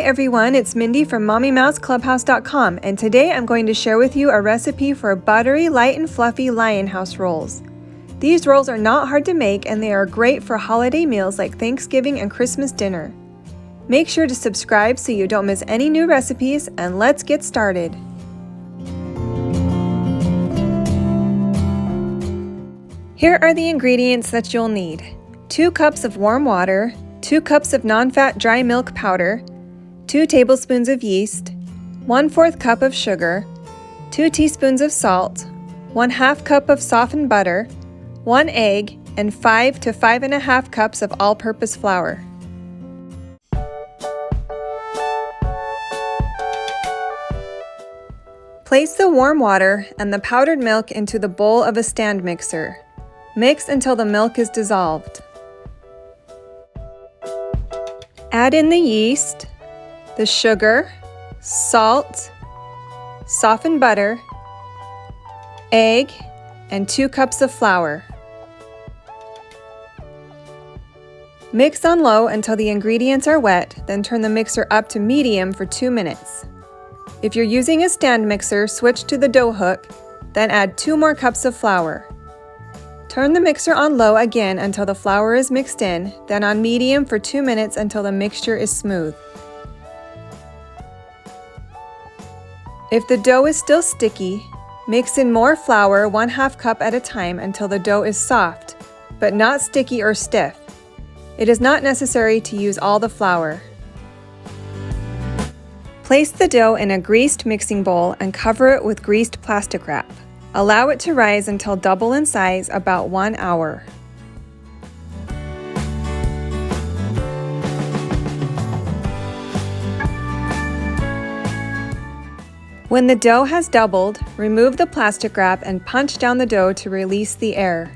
everyone, it's Mindy from MommyMouseClubhouse.com, and today I'm going to share with you a recipe for buttery, light and fluffy Lion House rolls. These rolls are not hard to make and they are great for holiday meals like Thanksgiving and Christmas dinner. Make sure to subscribe so you don't miss any new recipes, and let's get started. Here are the ingredients that you'll need. 2 cups of warm water, 2 cups of non-fat dry milk powder, 2 tablespoons of yeast, 1/4 cup of sugar, 2 teaspoons of salt, 1/2 cup of softened butter, 1 egg, and 5 to 5.5 cups of all-purpose flour. Place the warm water and the powdered milk into the bowl of a stand mixer. Mix until the milk is dissolved. Add in the yeast, the sugar, salt, softened butter, egg, and 2 cups of flour. Mix on low until the ingredients are wet, then turn the mixer up to medium for 2 minutes. If you're using a stand mixer, switch to the dough hook, then add 2 more cups of flour. Turn the mixer on low again until the flour is mixed in, then on medium for 2 minutes until the mixture is smooth. If the dough is still sticky, mix in more flour 1/2 cup at a time until the dough is soft, but not sticky or stiff. It is not necessary to use all the flour. Place the dough in a greased mixing bowl and cover it with greased plastic wrap. Allow it to rise until double in size, about 1 hour. When the dough has doubled, remove the plastic wrap and punch down the dough to release the air.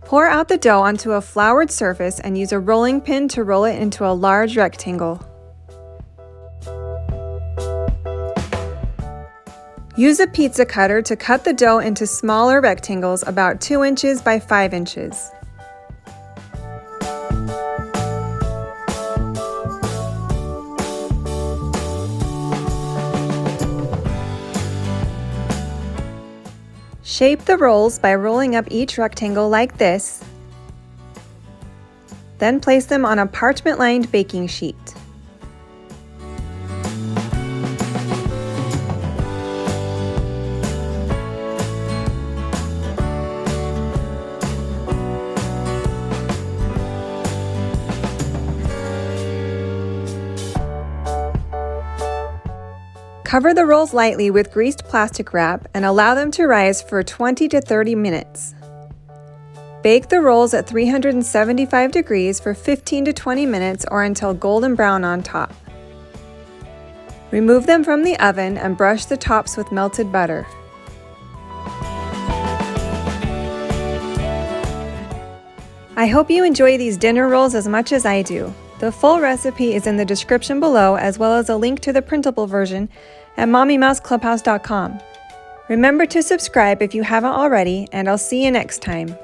Pour out the dough onto a floured surface and use a rolling pin to roll it into a large rectangle. Use a pizza cutter to cut the dough into smaller rectangles about 2 inches by 5 inches. Shape the rolls by rolling up each rectangle like this, then place them on a parchment-lined baking sheet. Cover the rolls lightly with greased plastic wrap and allow them to rise for 20 to 30 minutes. Bake the rolls at 375 degrees for 15 to 20 minutes or until golden brown on top. Remove them from the oven and brush the tops with melted butter. I hope you enjoy these dinner rolls as much as I do. The full recipe is in the description below, as well as a link to the printable version at MommyMouseClubhouse.com. Remember to subscribe if you haven't already, and I'll see you next time.